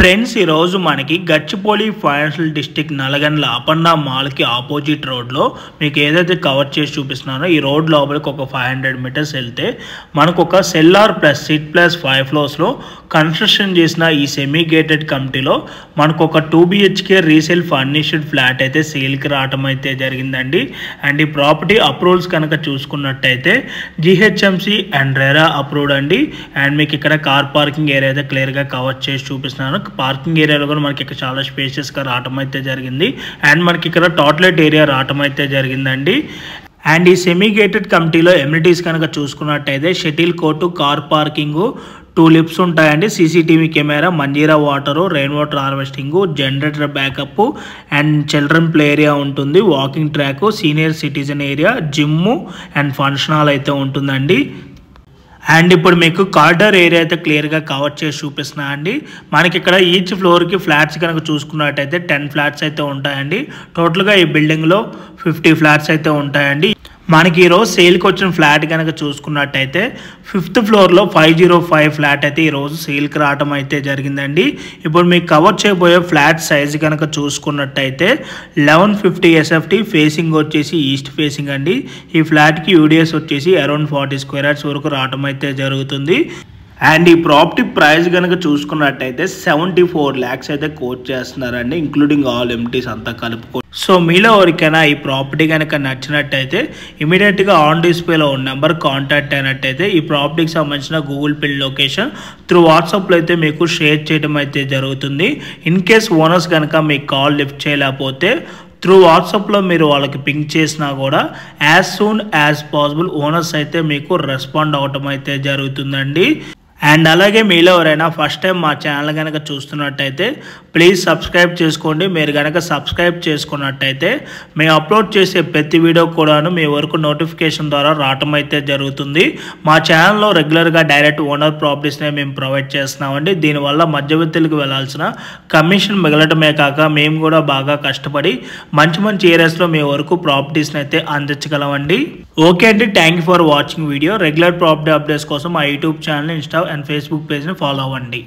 Friends ఈ రోజు మనకి గచ్చిపోలి ఫైనాన్షియల్ డిస్ట్రిక్ట్ నల్గొండ అపర్ణ మాల్కి ఆపోజిట్ రోడ్లో మీకు ఏదైతే కవర్ చేసి చూపిస్తున్నానో ఈ రోడ్ లోపలికి ఒక 500 మీటర్స్ వెళ్తే మనకు ఒక సెల్లార్ ప్లస్ సిట్ ప్లస్ 5 ఫ్లోర్స్లో కన్స్ట్రక్షన్ చేసిన ఈ సెమీ గేటెడ్ కమిటీలో మనకు ఒక 2 BHK రీసేల్ ఫర్నిష్డ్ ఫ్లాట్ అయితే సేల్కి రావడం అయితే జరిగిందండి. అండ్ ఈ ప్రాపర్టీ అప్రూవల్స్ కనుక చూసుకున్నట్టయితే GHMC అండ్ రెరా అప్రూవ్డ్ అండి. అండ్ మీకు ఇక్కడ కార్ పార్కింగ్ ఏరియా అయితే క్లియర్గా కవర్ చేసి చూపిస్తున్నాను. పార్కింగ్ ఏరియాలో కూడా మనకి ఇక్కడ చాలా స్పేషియస్గా రావటం అయితే జరిగింది. అండ్ మనకి ఇక్కడ టాయిలెట్ ఏరియా రావటం అయితే జరిగిందండి. అండ్ ఈ సెమీ గేటెడ్ కమిటీలో ఎమ్యూనిటీస్ కనుక చూసుకున్నట్టయితే shuttle court, car parking, 2 lifts ఉంటాయండి, CCTV camera, Manjira water, rain water harvesting, generator backup and children play area ఉంటుంది, walking track, senior citizen area, gym and function hall అయితే ఉంటుందండి. అండ్ ఇప్పుడు మీకు కారిడార్ ఏరియా అయితే క్లియర్గా కవర్ చేసి చూపిస్తున్నా అండి. మనకి ఇక్కడ ఈచ్ ఫ్లోర్కి ఫ్లాట్స్ కనుక చూసుకున్నట్టయితే 10 ఫ్లాట్స్ అయితే ఉంటాయండి. టోటల్గా ఈ బిల్డింగ్లో 50 ఫ్లాట్స్ అయితే ఉంటాయండి. మనకి ఈరోజు సేల్కి వచ్చిన ఫ్లాట్ కనుక చూసుకున్నట్టయితే 5th ఫ్లోర్లో 505 ఫ్లాట్ అయితే ఈరోజు సేల్కి రావడం అయితే జరిగిందండి. ఇప్పుడు మీకు కవర్ చేయబోయే ఫ్లాట్ సైజ్ కనుక చూసుకున్నట్టయితే 1150 SFT, ఫేసింగ్ వచ్చేసి ఈస్ట్ ఫేసింగ్ అండి. ఈ ఫ్లాట్కి UDS వచ్చేసి అరౌండ్ 40 స్క్వేర్ యార్డ్స్ వరకు రావడం అయితే జరుగుతుంది. అండ్ ఈ ప్రాపర్టీ ప్రైస్ కనుక చూసుకున్నట్టయితే 74 lakhs అయితే కోట్ చేస్తున్నారండి, ఇంక్లూడింగ్ ఆల్ ఎమ్యూనిటీస్ అంతా కలుపుకో. సో మీలో ఎవరికైనా ఈ ప్రాపర్టీ కనుక నచ్చినట్టయితే ఇమీడియట్గా ఆన్ డిస్ప్లేలో ఉన్న నెంబర్ కాంటాక్ట్ అయినట్టయితే ఈ ప్రాపర్టీకి సంబంధించిన గూగుల్ పిన్ లొకేషన్ త్రూ వాట్సాప్లో అయితే మీకు షేర్ చేయడం అయితే జరుగుతుంది. ఇన్ కేస్ ఓనర్స్ కనుక మీకు కాల్ లిఫ్ట్ చేయలేకపోతే త్రూ వాట్సాప్లో మీరు వాళ్ళకి పింక్ చేసినా కూడా as soon as possible owners అయితే మీకు రెస్పాండ్ అవ్వటం అయితే జరుగుతుందండి. అండ్ అలాగే మీలో ఎవరైనా ఫస్ట్ టైం మా ఛానల్ కనుక చూస్తున్నట్టయితే ప్లీజ్ సబ్స్క్రైబ్ చేసుకోండి. మీరు కనుక సబ్స్క్రైబ్ చేసుకున్నట్టయితే మేము అప్లోడ్ చేసే ప్రతి వీడియో కూడాను మీ వరకు నోటిఫికేషన్ ద్వారా రావటం అయితే జరుగుతుంది. మా ఛానల్లో రెగ్యులర్గా డైరెక్ట్ ఓనర్ ప్రాపర్టీస్నే మేము ప్రొవైడ్ చేస్తున్నామండి. దీనివల్ల మధ్యవర్తులకు వెళ్ళాల్సిన కమిషన్ మిగలటమే కాక మేము కూడా బాగా కష్టపడి మంచి మంచి ఏరియాస్లో మీ వరకు ప్రాపర్టీస్ని అయితే అందించగలమండి. ఓకే అండి, thank you for watching video. Regular property updates కోసం మా YouTube channel, Insta and Facebook పేజ్ని ఫాలో అవ్వండి.